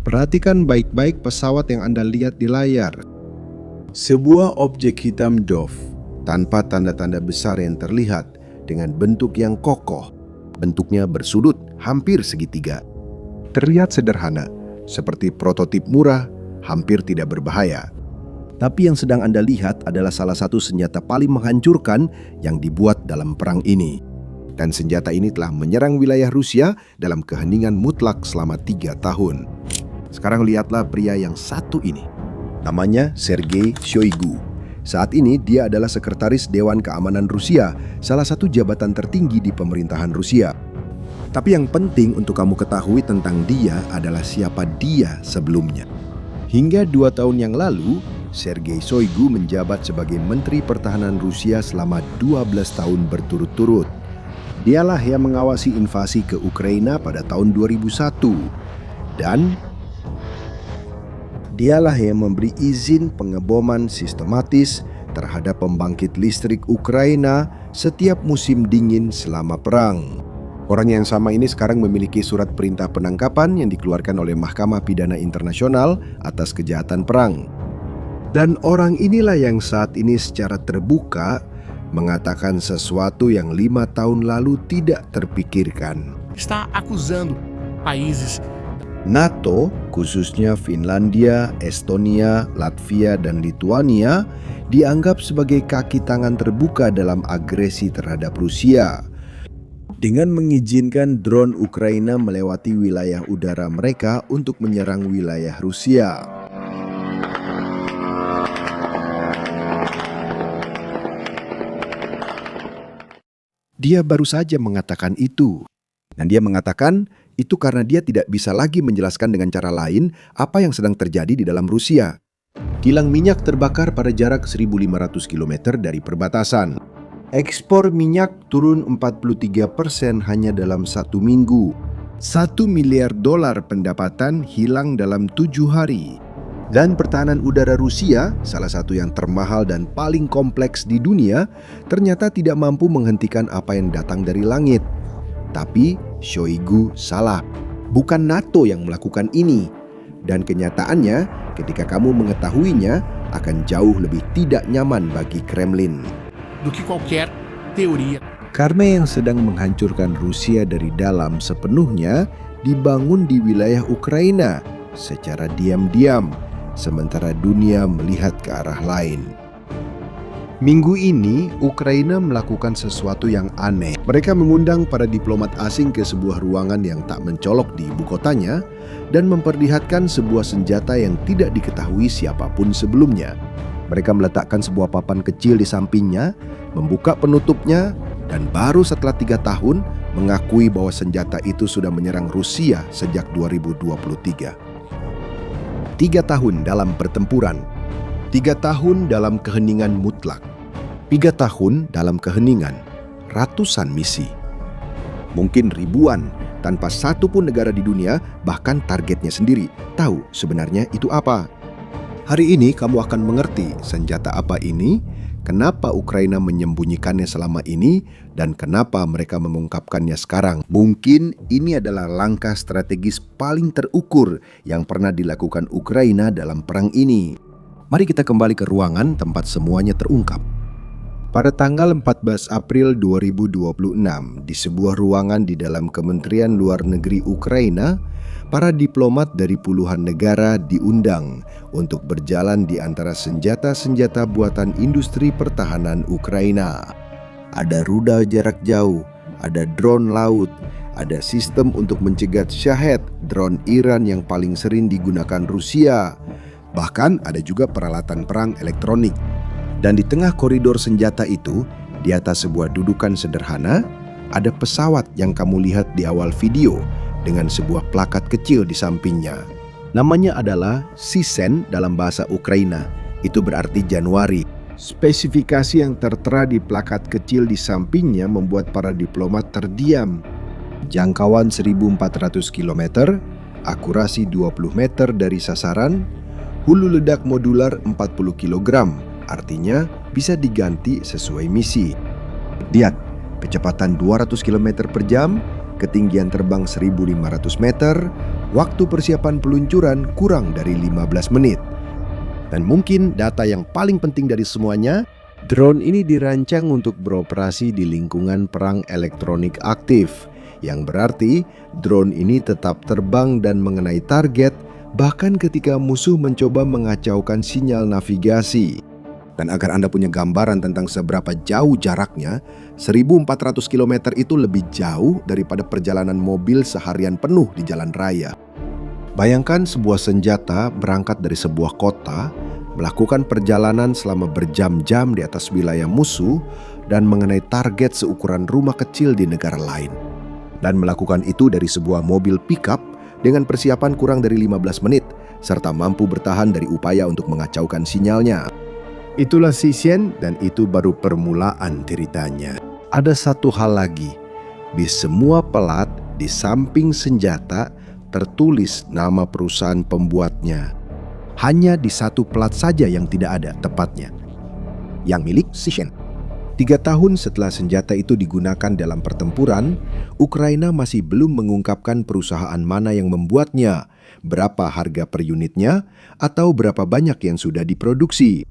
Perhatikan baik-baik pesawat yang Anda lihat di layar. Sebuah objek hitam dove tanpa tanda-tanda besar yang terlihat dengan bentuk yang kokoh. Bentuknya bersudut hampir segitiga. Terlihat sederhana, seperti prototip murah, hampir tidak berbahaya. Tapi yang sedang Anda lihat adalah salah satu senjata paling menghancurkan yang dibuat dalam perang ini. Dan senjata ini telah menyerang wilayah Rusia dalam keheningan mutlak selama 3 tahun. Sekarang lihatlah pria yang satu ini. Namanya Sergei Shoigu. Saat ini dia adalah sekretaris Dewan Keamanan Rusia, salah satu jabatan tertinggi di pemerintahan Rusia. Tapi yang penting untuk kamu ketahui tentang dia adalah siapa dia sebelumnya. Hingga 2 tahun yang lalu, Sergei Shoigu menjabat sebagai Menteri Pertahanan Rusia selama 12 tahun berturut-turut. Dialah yang mengawasi invasi ke Ukraina pada tahun 2001. Dan dialah yang memberi izin pengeboman sistematis terhadap pembangkit listrik Ukraina setiap musim dingin selama perang. Orang yang sama ini sekarang memiliki surat perintah penangkapan yang dikeluarkan oleh Mahkamah Pidana Internasional atas kejahatan perang. Dan orang inilah yang saat ini secara terbuka mengatakan sesuatu yang 5 tahun lalu tidak terpikirkan. Está acusando países NATO, khususnya Finlandia, Estonia, Latvia, dan Lituania, dianggap sebagai kaki tangan terbuka dalam agresi terhadap Rusia. Dengan mengizinkan drone Ukraina melewati wilayah udara mereka untuk menyerang wilayah Rusia. Dia baru saja mengatakan itu. Dan dia mengatakan itu karena dia tidak bisa lagi menjelaskan dengan cara lain apa yang sedang terjadi di dalam Rusia. Kilang minyak terbakar pada jarak 1.500 km dari perbatasan. Ekspor minyak turun 43% hanya dalam 1 minggu. $1 miliar pendapatan hilang dalam 7 hari. Dan pertahanan udara Rusia, salah satu yang termahal dan paling kompleks di dunia, ternyata tidak mampu menghentikan apa yang datang dari langit. Tapi Shoigu salah. Bukan NATO yang melakukan ini. Dan kenyataannya, ketika kamu mengetahuinya, akan jauh lebih tidak nyaman bagi Kremlin. do que qualquer teoria. Karena yang sedang menghancurkan Rusia dari dalam sepenuhnya dibangun di wilayah Ukraina secara diam-diam, sementara dunia melihat ke arah lain. Minggu ini, Ukraina melakukan sesuatu yang aneh. Mereka mengundang para diplomat asing ke sebuah ruangan yang tak mencolok di ibu kotanya dan memperlihatkan sebuah senjata yang tidak diketahui siapapun sebelumnya. Mereka meletakkan sebuah papan kecil di sampingnya, membuka penutupnya, dan baru setelah 3 tahun mengakui bahwa senjata itu sudah menyerang Rusia sejak 2023. 3 tahun dalam pertempuran, 3 tahun dalam keheningan mutlak, 3 tahun dalam keheningan, ratusan misi, mungkin ribuan, tanpa satu pun negara di dunia, bahkan targetnya sendiri, tahu sebenarnya itu apa. Hari ini kamu akan mengerti senjata apa ini, kenapa Ukraina menyembunyikannya selama ini, dan kenapa mereka mengungkapkannya sekarang. Mungkin ini adalah langkah strategis paling terukur yang pernah dilakukan Ukraina dalam perang ini. Mari kita kembali ke ruangan tempat semuanya terungkap. Pada tanggal 14 April 2026, di sebuah ruangan di dalam Kementerian Luar Negeri Ukraina, para diplomat dari puluhan negara diundang untuk berjalan di antara senjata-senjata buatan industri pertahanan Ukraina. Ada rudal jarak jauh, ada drone laut, ada sistem untuk mencegat Shahed, drone Iran yang paling sering digunakan Rusia. Bahkan ada juga peralatan perang elektronik. Dan di tengah koridor senjata itu, di atas sebuah dudukan sederhana, ada pesawat yang kamu lihat di awal video dengan sebuah plakat kecil di sampingnya. Namanya adalah Sisen dalam bahasa Ukraina. Itu berarti Januari. Spesifikasi yang tertera di plakat kecil di sampingnya membuat para diplomat terdiam. Jangkauan 1.400 km, akurasi 20 meter dari sasaran, hulu ledak modular 40 kg, artinya bisa diganti sesuai misi. Lihat, kecepatan 200 km per jam, ketinggian terbang 1.500 meter, waktu persiapan peluncuran kurang dari 15 menit. Dan mungkin data yang paling penting dari semuanya, drone ini dirancang untuk beroperasi di lingkungan perang elektronik aktif, yang berarti drone ini tetap terbang dan mengenai target bahkan ketika musuh mencoba mengacaukan sinyal navigasi. Dan agar Anda punya gambaran tentang seberapa jauh jaraknya, 1.400 km itu lebih jauh daripada perjalanan mobil seharian penuh di jalan raya. Bayangkan sebuah senjata berangkat dari sebuah kota, melakukan perjalanan selama berjam-jam di atas wilayah musuh dan mengenai target seukuran rumah kecil di negara lain. Dan melakukan itu dari sebuah mobil pickup dengan persiapan kurang dari 15 menit, serta mampu bertahan dari upaya untuk mengacaukan sinyalnya. Itulah Sisien dan itu baru permulaan ceritanya. Ada satu hal lagi, di semua pelat di samping senjata tertulis nama perusahaan pembuatnya. Hanya di satu pelat saja yang tidak ada tepatnya, yang milik Sisien. 3 tahun setelah senjata itu digunakan dalam pertempuran, Ukraina masih belum mengungkapkan perusahaan mana yang membuatnya, berapa harga per unitnya, atau berapa banyak yang sudah diproduksi.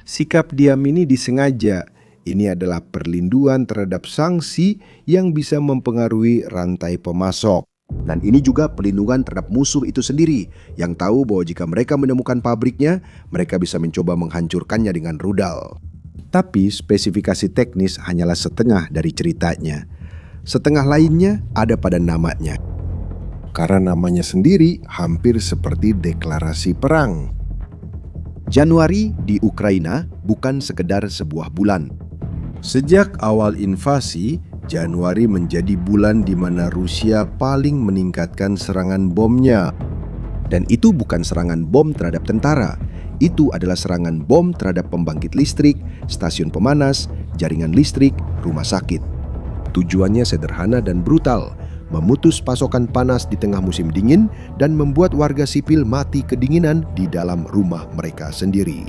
Sikap diam ini disengaja. Ini adalah perlindungan terhadap sanksi yang bisa mempengaruhi rantai pemasok. Dan ini juga perlindungan terhadap musuh itu sendiri, yang tahu bahwa jika mereka menemukan pabriknya, mereka bisa mencoba menghancurkannya dengan rudal. Tapi spesifikasi teknis hanyalah setengah dari ceritanya. Setengah lainnya ada pada namanya. Karena namanya sendiri hampir seperti deklarasi perang. Januari di Ukraina bukan sekedar sebuah bulan. Sejak awal invasi, Januari menjadi bulan di mana Rusia paling meningkatkan serangan bomnya. Dan itu bukan serangan bom terhadap tentara. Itu adalah serangan bom terhadap pembangkit listrik, stasiun pemanas, jaringan listrik, rumah sakit. Tujuannya sederhana dan brutal, memutus pasokan panas di tengah musim dingin dan membuat warga sipil mati kedinginan di dalam rumah mereka sendiri.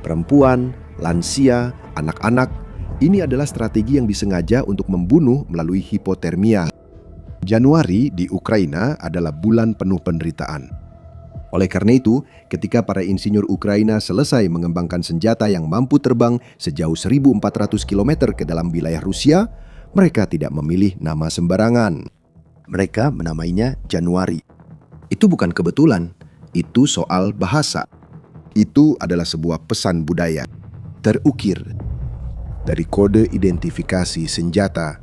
Perempuan, lansia, anak-anak, ini adalah strategi yang disengaja untuk membunuh melalui hipotermia. Januari di Ukraina adalah bulan penuh penderitaan. Oleh karena itu, ketika para insinyur Ukraina selesai mengembangkan senjata yang mampu terbang sejauh 1.400 km ke dalam wilayah Rusia, mereka tidak memilih nama sembarangan. Mereka menamainya Januari. Itu bukan kebetulan, itu soal bahasa. Itu adalah sebuah pesan budaya, terukir dari kode identifikasi senjata.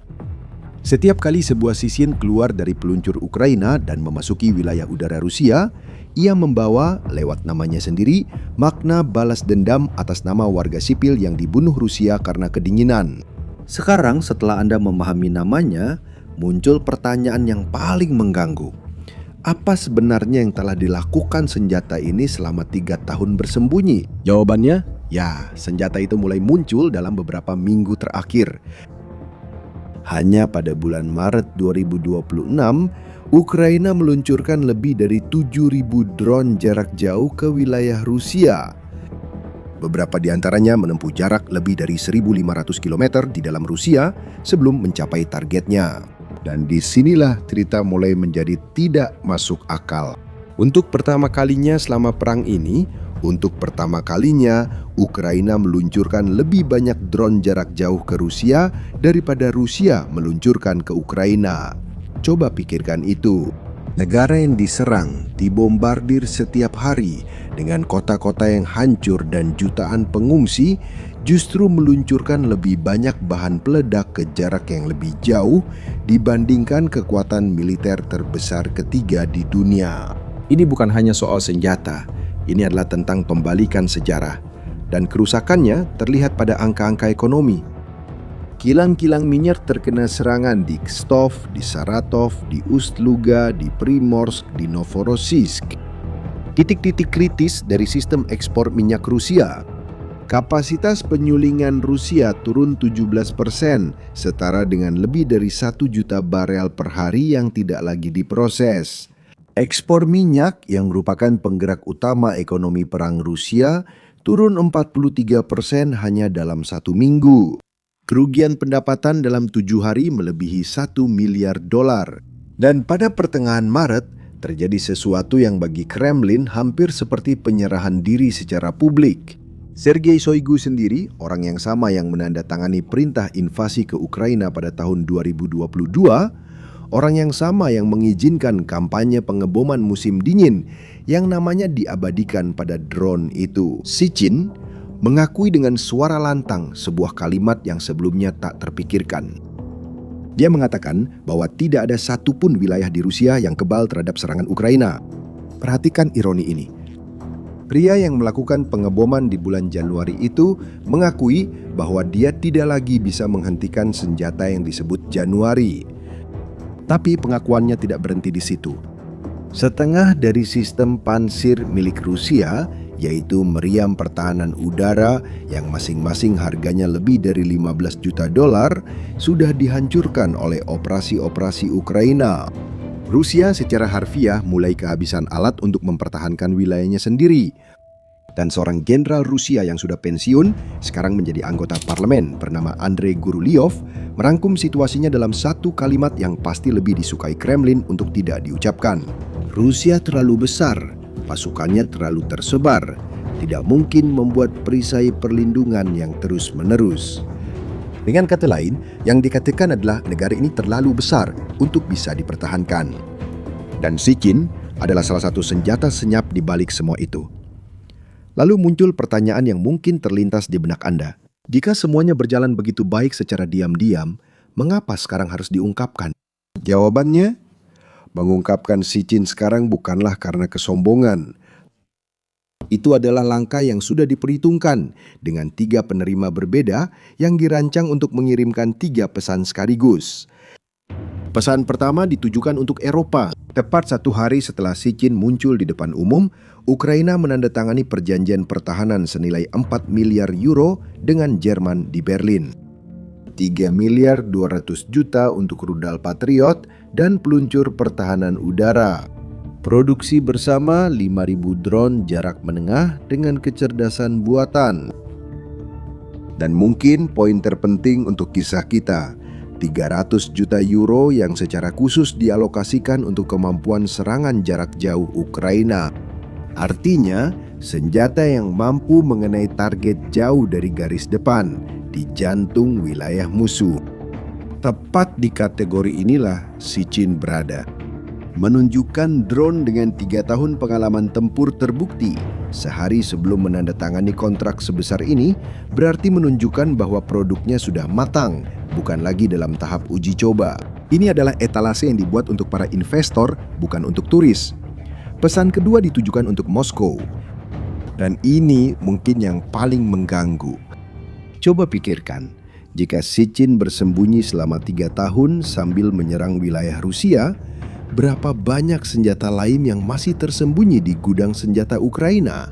Setiap kali sebuah Sisien keluar dari peluncur Ukraina dan memasuki wilayah udara Rusia, ia membawa, lewat namanya sendiri, makna balas dendam atas nama warga sipil yang dibunuh Rusia karena kedinginan. Sekarang setelah Anda memahami namanya, muncul pertanyaan yang paling mengganggu. Apa sebenarnya yang telah dilakukan senjata ini selama 3 tahun bersembunyi? Jawabannya, ya, senjata itu mulai muncul dalam beberapa minggu terakhir. Hanya pada bulan Maret 2026, Ukraina meluncurkan lebih dari 7.000 drone jarak jauh ke wilayah Rusia. Beberapa di antaranya menempuh jarak lebih dari 1.500 km di dalam Rusia sebelum mencapai targetnya. Dan disinilah cerita mulai menjadi tidak masuk akal. Untuk pertama kalinya selama perang ini, Ukraina meluncurkan lebih banyak drone jarak jauh ke Rusia daripada Rusia meluncurkan ke Ukraina. Coba pikirkan itu. Negara yang diserang, dibombardir setiap hari dengan kota-kota yang hancur dan jutaan pengungsi, justru meluncurkan lebih banyak bahan peledak ke jarak yang lebih jauh dibandingkan kekuatan militer terbesar ketiga di dunia. Ini bukan hanya soal senjata, ini adalah tentang pembalikan sejarah. Dan kerusakannya terlihat pada angka-angka ekonomi. Kilang-kilang minyak terkena serangan di Kstov, di Saratov, di Ust-Luga, di Primorsk, di Novorossiysk. Titik-titik kritis dari sistem ekspor minyak Rusia. Kapasitas penyulingan Rusia turun 17%, setara dengan lebih dari 1 juta barel per hari yang tidak lagi diproses. Ekspor minyak yang merupakan penggerak utama ekonomi perang Rusia turun 43% hanya dalam 1 minggu. Kerugian pendapatan dalam 7 hari melebihi 1 miliar dolar. Dan pada pertengahan Maret, terjadi sesuatu yang bagi Kremlin hampir seperti penyerahan diri secara publik. Sergei Shoigu sendiri, orang yang sama yang menandatangani perintah invasi ke Ukraina pada tahun 2022, orang yang sama yang mengizinkan kampanye pengeboman musim dingin yang namanya diabadikan pada drone itu. Sichin mengakui dengan suara lantang sebuah kalimat yang sebelumnya tak terpikirkan. Dia mengatakan bahwa tidak ada satupun wilayah di Rusia yang kebal terhadap serangan Ukraina. Perhatikan ironi ini. Pria yang melakukan pengeboman di bulan Januari itu mengakui bahwa dia tidak lagi bisa menghentikan senjata yang disebut Januari. Tapi pengakuannya tidak berhenti di situ. Setengah dari sistem pansir milik Rusia, yaitu meriam pertahanan udara yang masing-masing harganya lebih dari 15 juta dolar, sudah dihancurkan oleh operasi-operasi Ukraina. Rusia secara harfiah mulai kehabisan alat untuk mempertahankan wilayahnya sendiri. Dan seorang jenderal Rusia yang sudah pensiun, sekarang menjadi anggota parlemen bernama Andrei Guruliov, merangkum situasinya dalam satu kalimat yang pasti lebih disukai Kremlin untuk tidak diucapkan. Rusia terlalu besar, pasukannya terlalu tersebar, tidak mungkin membuat perisai perlindungan yang terus-menerus. Dengan kata lain, yang dikatakan adalah negara ini terlalu besar untuk bisa dipertahankan. Dan Sichin adalah salah satu senjata senyap di balik semua itu. Lalu muncul pertanyaan yang mungkin terlintas di benak Anda. Jika semuanya berjalan begitu baik secara diam-diam, mengapa sekarang harus diungkapkan? Jawabannya, mengungkapkan Sichin sekarang bukanlah karena kesombongan. Itu adalah langkah yang sudah diperhitungkan dengan 3 penerima berbeda yang dirancang untuk mengirimkan 3 pesan sekaligus. Pesan pertama ditujukan untuk Eropa. Tepat 1 hari setelah Sichin muncul di depan umum, Ukraina menandatangani perjanjian pertahanan senilai 4 miliar euro dengan Jerman di Berlin. 3 miliar 200 juta untuk rudal Patriot dan peluncur pertahanan udara. Produksi bersama 5.000 drone jarak menengah dengan kecerdasan buatan. Dan mungkin poin terpenting untuk kisah kita, 300 juta euro yang secara khusus dialokasikan untuk kemampuan serangan jarak jauh Ukraina. Artinya, senjata yang mampu mengenai target jauh dari garis depan, di jantung wilayah musuh. Tepat di kategori inilah Sichin berada. Menunjukkan drone dengan 3 tahun pengalaman tempur terbukti sehari sebelum menandatangani kontrak sebesar ini berarti menunjukkan bahwa produknya sudah matang, bukan lagi dalam tahap uji coba. Ini adalah etalase yang dibuat untuk para investor, bukan untuk turis. Pesan kedua ditujukan untuk Moskow. Dan ini mungkin yang paling mengganggu. Coba pikirkan, jika Sichin bersembunyi selama 3 tahun sambil menyerang wilayah Rusia, berapa banyak senjata lain yang masih tersembunyi di gudang senjata Ukraina?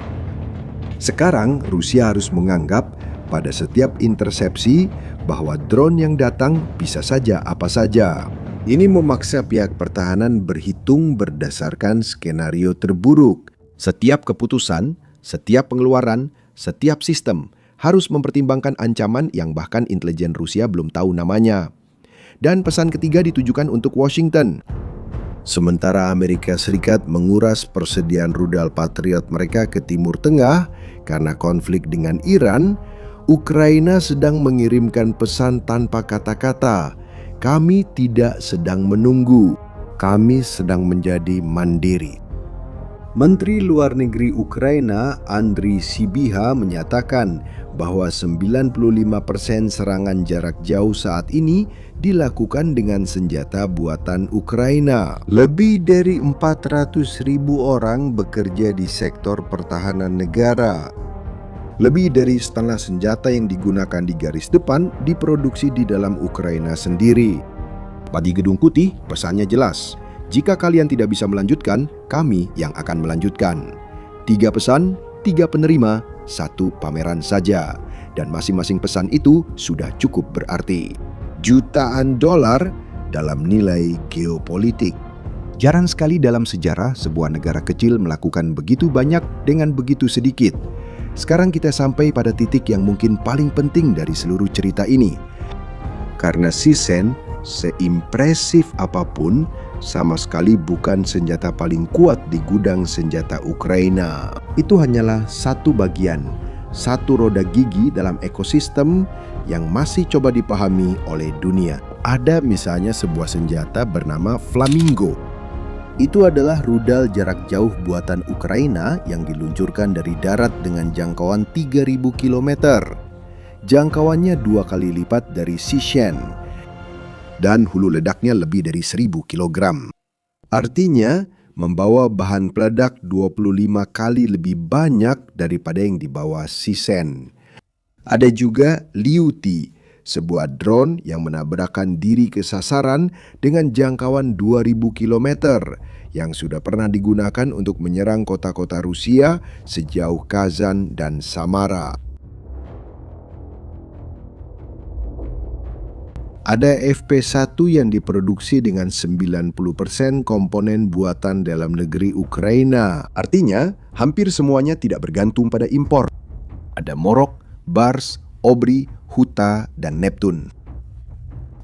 Sekarang Rusia harus menganggap pada setiap intersepsi bahwa drone yang datang bisa saja apa saja. Ini memaksa pihak pertahanan berhitung berdasarkan skenario terburuk. Setiap keputusan, setiap pengeluaran, setiap sistem harus mempertimbangkan ancaman yang bahkan intelijen Rusia belum tahu namanya. Dan pesan ketiga ditujukan untuk Washington. Sementara Amerika Serikat menguras persediaan rudal Patriot mereka ke Timur Tengah karena konflik dengan Iran, Ukraina sedang mengirimkan pesan tanpa kata-kata. Kami tidak sedang menunggu, kami sedang menjadi mandiri. Menteri Luar Negeri Ukraina, Andriy Sybiha, menyatakan bahwa 95% serangan jarak jauh saat ini dilakukan dengan senjata buatan Ukraina. Lebih dari 400.000 orang bekerja di sektor pertahanan negara. Lebih dari setengah senjata yang digunakan di garis depan diproduksi di dalam Ukraina sendiri. Bagi Gedung Putih, pesannya jelas. Jika kalian tidak bisa melanjutkan, kami yang akan melanjutkan. 3 pesan, 3 penerima, 1 pameran saja. Dan masing-masing pesan itu sudah cukup berarti. Jutaan dolar dalam nilai geopolitik. Jarang sekali dalam sejarah sebuah negara kecil melakukan begitu banyak dengan begitu sedikit. Sekarang kita sampai pada titik yang mungkin paling penting dari seluruh cerita ini. Karena Sisen, seimpresif apapun, sama sekali bukan senjata paling kuat di gudang senjata Ukraina. Itu hanyalah satu bagian, satu roda gigi dalam ekosistem yang masih coba dipahami oleh dunia. Ada misalnya sebuah senjata bernama Flamingo. Itu adalah rudal jarak jauh buatan Ukraina yang diluncurkan dari darat dengan jangkauan 3.000 km. Jangkauannya 2 kali lipat dari Sisen dan hulu ledaknya lebih dari 1.000 kg. Artinya, membawa bahan peledak 25 kali lebih banyak daripada yang dibawa Sisen. Ada juga Liuti, sebuah drone yang menabrakkan diri ke sasaran dengan jangkauan 2.000 km yang sudah pernah digunakan untuk menyerang kota-kota Rusia sejauh Kazan dan Samara. Ada FP1 yang diproduksi dengan 90% komponen buatan dalam negeri Ukraina. Artinya, hampir semuanya tidak bergantung pada impor. Ada Morok, Bars, Obri, Huta, dan Neptun.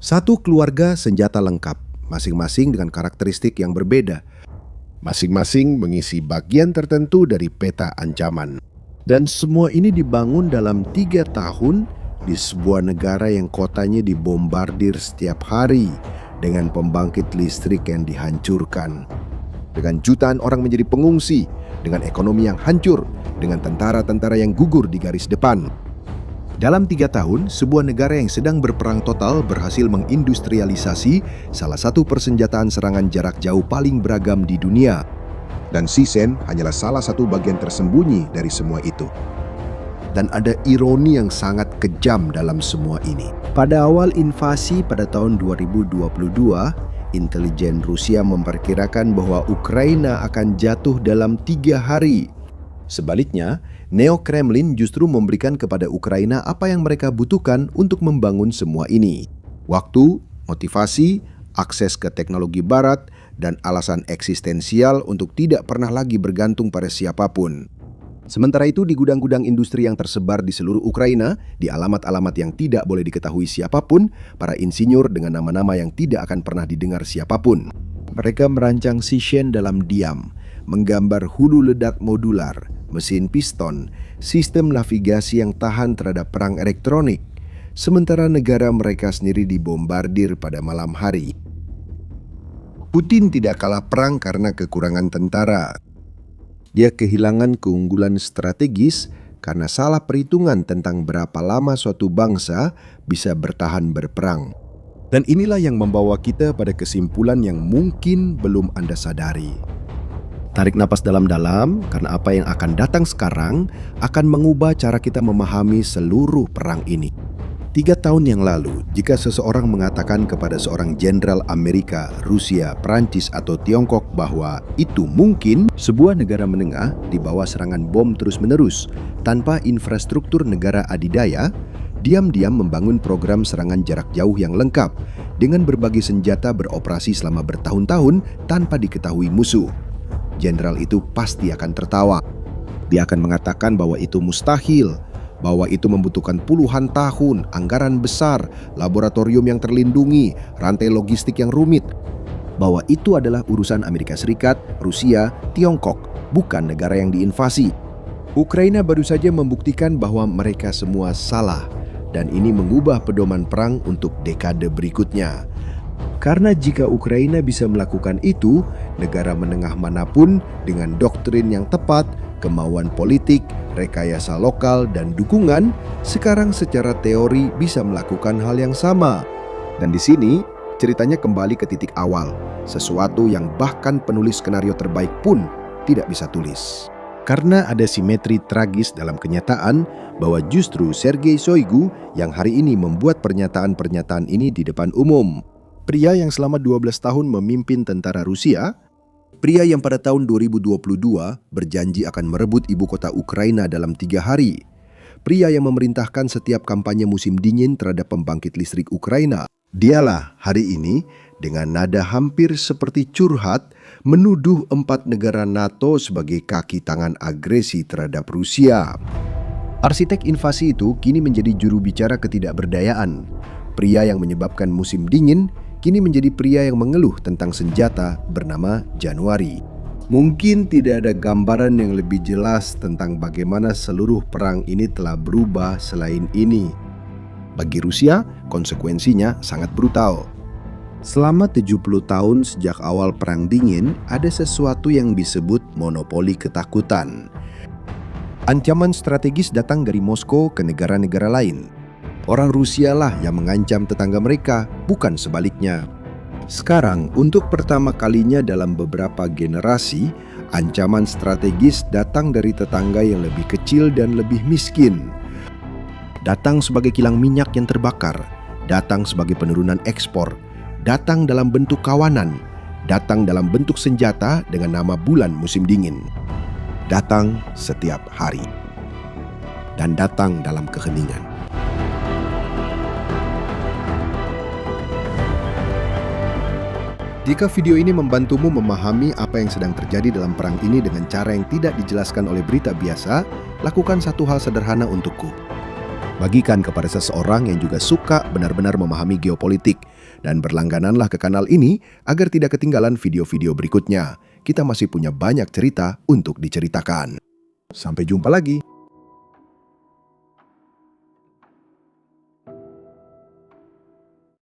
Satu keluarga senjata lengkap, masing-masing dengan karakteristik yang berbeda. Masing-masing mengisi bagian tertentu dari peta ancaman. Dan semua ini dibangun dalam 3 tahun di sebuah negara yang kotanya dibombardir setiap hari dengan pembangkit listrik yang dihancurkan. Dengan jutaan orang menjadi pengungsi, dengan ekonomi yang hancur, dengan tentara-tentara yang gugur di garis depan. Dalam 3 tahun, sebuah negara yang sedang berperang total berhasil mengindustrialisasi salah satu persenjataan serangan jarak jauh paling beragam di dunia. Dan Sisen hanyalah salah satu bagian tersembunyi dari semua itu. Dan ada ironi yang sangat kejam dalam semua ini. Pada awal invasi pada tahun 2022, intelijen Rusia memperkirakan bahwa Ukraina akan jatuh dalam 3 hari. Sebaliknya, Neo-Kremlin justru memberikan kepada Ukraina apa yang mereka butuhkan untuk membangun semua ini. Waktu, motivasi, akses ke teknologi barat, dan alasan eksistensial untuk tidak pernah lagi bergantung pada siapapun. Sementara itu di gudang-gudang industri yang tersebar di seluruh Ukraina, di alamat-alamat yang tidak boleh diketahui siapapun, para insinyur dengan nama-nama yang tidak akan pernah didengar siapapun. Mereka merancang Sisen dalam diam, menggambar hulu ledak modular, mesin piston, sistem navigasi yang tahan terhadap perang elektronik, sementara negara mereka sendiri dibombardir pada malam hari. Putin tidak kalah perang karena kekurangan tentara. Dia kehilangan keunggulan strategis karena salah perhitungan tentang berapa lama suatu bangsa bisa bertahan berperang. Dan inilah yang membawa kita pada kesimpulan yang mungkin belum Anda sadari. Tarik napas dalam-dalam, karena apa yang akan datang sekarang akan mengubah cara kita memahami seluruh perang ini. 3 tahun yang lalu, jika seseorang mengatakan kepada seorang jenderal Amerika, Rusia, Prancis, atau Tiongkok bahwa itu mungkin sebuah negara menengah di bawah serangan bom terus-menerus tanpa infrastruktur negara adidaya, diam-diam membangun program serangan jarak jauh yang lengkap dengan berbagai senjata beroperasi selama bertahun-tahun tanpa diketahui musuh. Jenderal itu pasti akan tertawa. Dia akan mengatakan bahwa itu mustahil, bahwa itu membutuhkan puluhan tahun, anggaran besar, laboratorium yang terlindungi, rantai logistik yang rumit, bahwa itu adalah urusan Amerika Serikat, Rusia, Tiongkok, bukan negara yang diinvasi. Ukraina baru saja membuktikan bahwa mereka semua salah, dan ini mengubah pedoman perang untuk dekade berikutnya. Karena jika Ukraina bisa melakukan itu, negara menengah manapun dengan doktrin yang tepat, kemauan politik, rekayasa lokal, dan dukungan, sekarang secara teori bisa melakukan hal yang sama. Dan di sini, ceritanya kembali ke titik awal, sesuatu yang bahkan penulis skenario terbaik pun tidak bisa tulis. Karena ada simetri tragis dalam kenyataan bahwa justru Sergei Shoigu yang hari ini membuat pernyataan-pernyataan ini di depan umum. Pria yang selama 12 tahun memimpin tentara Rusia, pria yang pada tahun 2022 berjanji akan merebut ibu kota Ukraina dalam 3 hari, pria yang memerintahkan setiap kampanye musim dingin terhadap pembangkit listrik Ukraina, dialah hari ini dengan nada hampir seperti curhat menuduh 4 negara NATO sebagai kaki tangan agresi terhadap Rusia. Arsitek invasi itu kini menjadi juru bicara ketidakberdayaan, Pria yang menyebabkan musim dingin kini menjadi pria yang mengeluh tentang senjata bernama Januari. Mungkin tidak ada gambaran yang lebih jelas tentang bagaimana seluruh perang ini telah berubah selain ini. Bagi Rusia, konsekuensinya sangat brutal. Selama 70 tahun sejak awal Perang Dingin, ada sesuatu yang disebut monopoli ketakutan. Ancaman strategis datang dari Moskow ke negara-negara lain. Orang Rusia lah yang mengancam tetangga mereka, bukan sebaliknya. Sekarang, untuk pertama kalinya dalam beberapa generasi, ancaman strategis datang dari tetangga yang lebih kecil dan lebih miskin. Datang sebagai kilang minyak yang terbakar, datang sebagai penurunan ekspor, datang dalam bentuk kawanan, datang dalam bentuk senjata dengan nama bulan musim dingin. Datang setiap hari. Dan datang dalam keheningan. Jika video ini membantumu memahami apa yang sedang terjadi dalam perang ini dengan cara yang tidak dijelaskan oleh berita biasa, lakukan satu hal sederhana untukku. Bagikan kepada seseorang yang juga suka benar-benar memahami geopolitik, dan berlanggananlah ke kanal ini agar tidak ketinggalan video-video berikutnya. Kita masih punya banyak cerita untuk diceritakan. Sampai jumpa lagi.